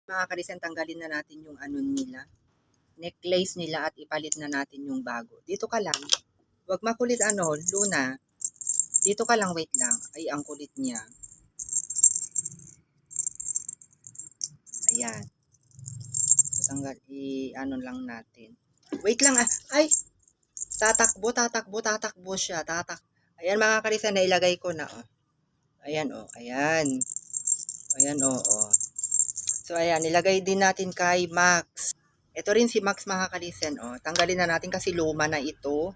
Mga kalisen, tanggalin na natin yung ano nila, necklace nila at ipalit na natin yung bago. Dito ka lang. Huwag makulit Luna. Dito ka lang, wait lang. Ay, ang kulit niya. Ayan. So, ano lang natin. Wait lang Ay! Tatakbo siya. Ayan mga kalisen, nailagay ko na Ayan ayan. Ayan So ayan, nilagay din natin kay Max. Ito rin si Max mga kalisen Tanggalin na natin kasi luma na ito.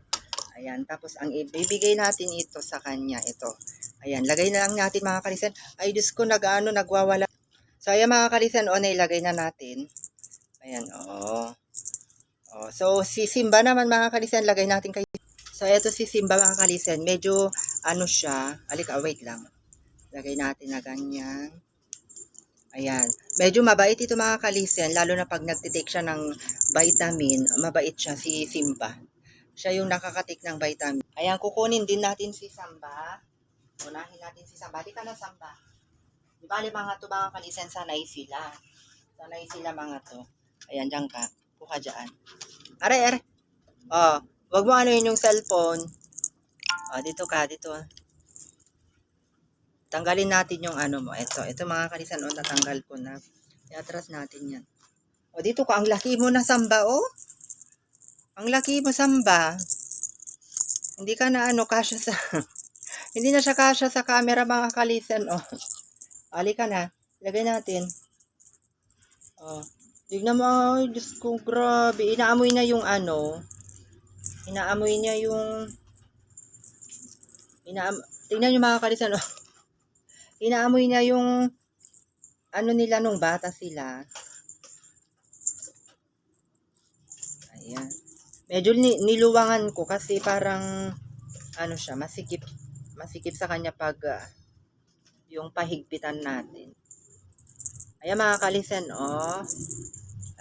Ayan, tapos ang ibibigay natin ito sa kanya, ito. Ayan, lagay na lang natin mga kalisen. Ay, Diyos ko, nagwawala. So, ayan mga kalisen, nailagay na natin. Ayan, So, si Simba naman mga kalisen, lagay natin kay... So, ito si Simba mga kalisen. Medyo, siya. Wait lang. Lagay natin na ganyan. Ayan. Medyo mabait ito mga kalisen, lalo na pag nagtitake siya ng vitamin, mabait siya si Simba. Siya yung nakakatik ng vitamin. Ayan, kukunin din natin si Samba. Unahin natin si Samba. Di ka na, Samba. Di bali mga to mga kalisen, sanay sila. Sanay sila mga to. Ayan, dyan ka. Puka dyan. Are. Wag mo yun yung cellphone. Dito ka, dito. Tanggalin natin yung mo. Ito mga kalisen, natanggal ko na. I-atras natin yan. Dito ka, ang laki mo na, Samba, Ang laki mo, Samba. Hindi ka na kasya sa... Hindi na siya kasya sa camera mga kalisen. Alika na. Lagay natin. Tignan mo. Ay, Diyos ko, grabe. Inaamoy na yung Inaamoy niya yung... Tignan nyo mga kalisen. Inaamoy niya yung... nila nung bata sila. Ayan. Medyo niluwangan ko kasi parang... siya, masikip sa kanya pag yung pahigpitan natin. Ayan mga kalisen,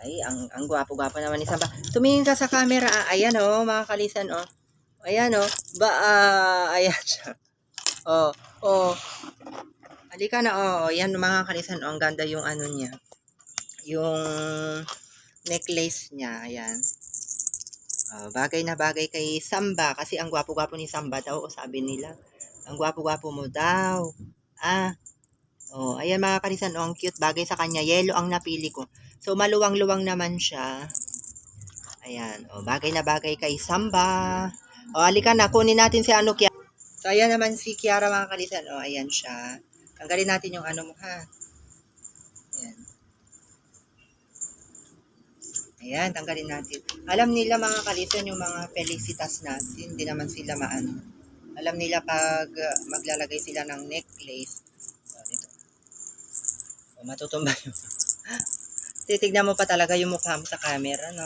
Ay, ang gwapo-gwapo naman ni Samba. Tumingin ka sa camera, Ayan mga kalisen, Ayan ayan siya. Halika na, Ayan mga kalisen, ang ganda yung niya. Yung necklace niya, ayan. Bagay na bagay kay Samba kasi ang gwapo-gwapo ni Samba daw, sabi nila. Ang gwapo-gwapo mo daw. Ayan mga kalisen, ang cute, bagay sa kanya. Yellow ang napili ko. So, maluwang-luwang naman siya. Ayan, bagay na bagay kay Samba. Halika na, kunin natin si Kiara. So, ayan naman si Kiara mga kalisen. Ayan siya. Tanggalin natin yung mo, ha. Ayan. Ayan, tanggalin natin. Alam nila mga kalisen, yung mga Felicitas natin, hindi naman sila Alam nila pag maglalagay sila ng necklace. Dito. Matutumba yung... Titignan mo pa talaga yung mukha mo sa camera, no?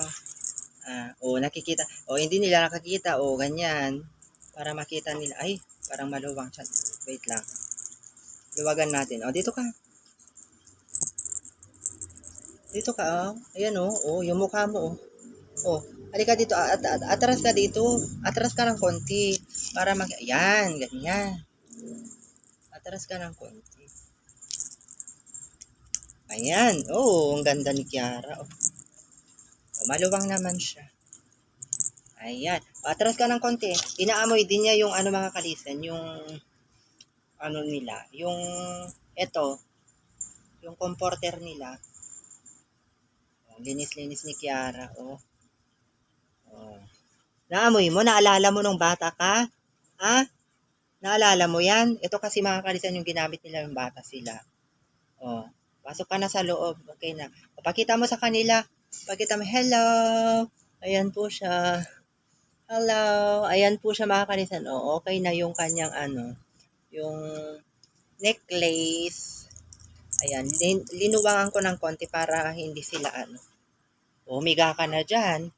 Nakikita. Hindi nila nakakita. Ganyan. Para makita nila. Ay, parang maluwang siya. Wait lang. Luwagan natin. Dito ka. Dito ka, Ayan, yung mukha mo, halika dito. Atras ka dito. Atras ka ng konti. Para Ayan, ganyan. Atras ka ng konti. Ayan. Ang ganda ni Kiara. Maluwang naman siya. Ayan. Atras ka ng konti. Inaamoy din niya yung mga kalisen. Yung nila. Yung yung comforter nila. Linis-linis ni Kiara. Naamoy mo? Naalala mo nung bata ka? Ha? Naalala mo yan? Ito kasi mga kalisen yung ginamit nila yung bata sila. Pasok ka na sa loob. Okay na. Pakita mo sa kanila. Pakita mo, hello. Ayan po siya. Hello. Ayan po siya mga kalisen. Okay na yung kanyang yung necklace. Ayan. Linuwangan ko ng konti para hindi sila Umiga ka na dyan.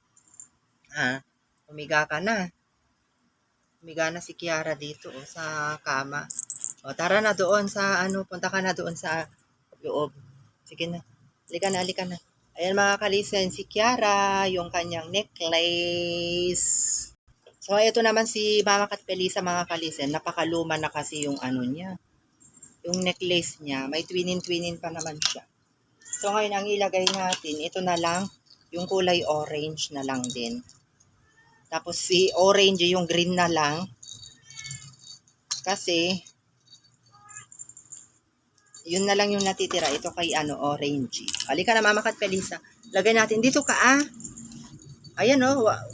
Umiga ka na. Umiga na si Kiara dito sa kama. Tara na doon sa punta ka na doon sa loob. Sige na. Halika na. Ayan mga kalisen, si Kiara, yung kanyang necklace. So, ito naman si Mama Katpelisa mga kalisen. Napakaluma na kasi yung niya. Yung necklace niya. May twinin pa naman siya. So, ngayon, ang ilagay natin, ito na lang, yung kulay orange na lang din. Tapos, si orange, yung green na lang. Kasi, yun na lang yung natitira. Ito kay orange. Halika na, Mama Kat Felisa. Lagay natin. Dito ka, Ayan,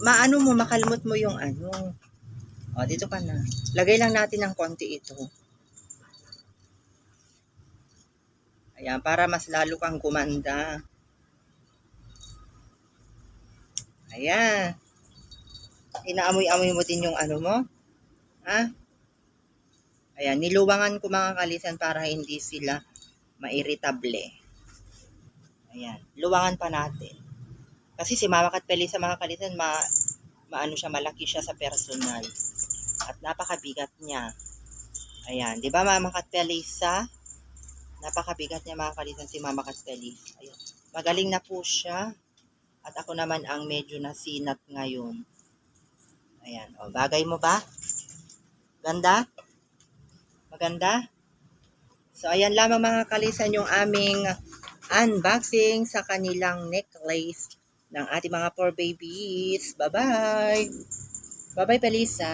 maano mo, makalmot mo yung dito ka na. Lagay lang natin ng konti ito. Ayan, para mas lalo kang gumanda. Ayan. Inaamoy-amoy mo din yung mo. Ayan, niluwangan ko mga kalisan para hindi sila mairitable. Ayan, luwangan pa natin. Kasi si Mama Kat Felisa mga kalisan, maano siya, malaki siya sa personal. At napakabigat niya. Ayan, di ba Mama Kat Felisa? Napakabigat niya mga kalisan si Mama Kat Felisa. Ayan, magaling na po siya. At ako naman ang medyo nasinat ngayon. Ayan, bagay mo ba? Ganda? Maganda? So, ayan lamang mga kalisan yung aming unboxing sa kanilang necklace ng ating mga poor babies. Bye-bye! Bye-bye, Felisa!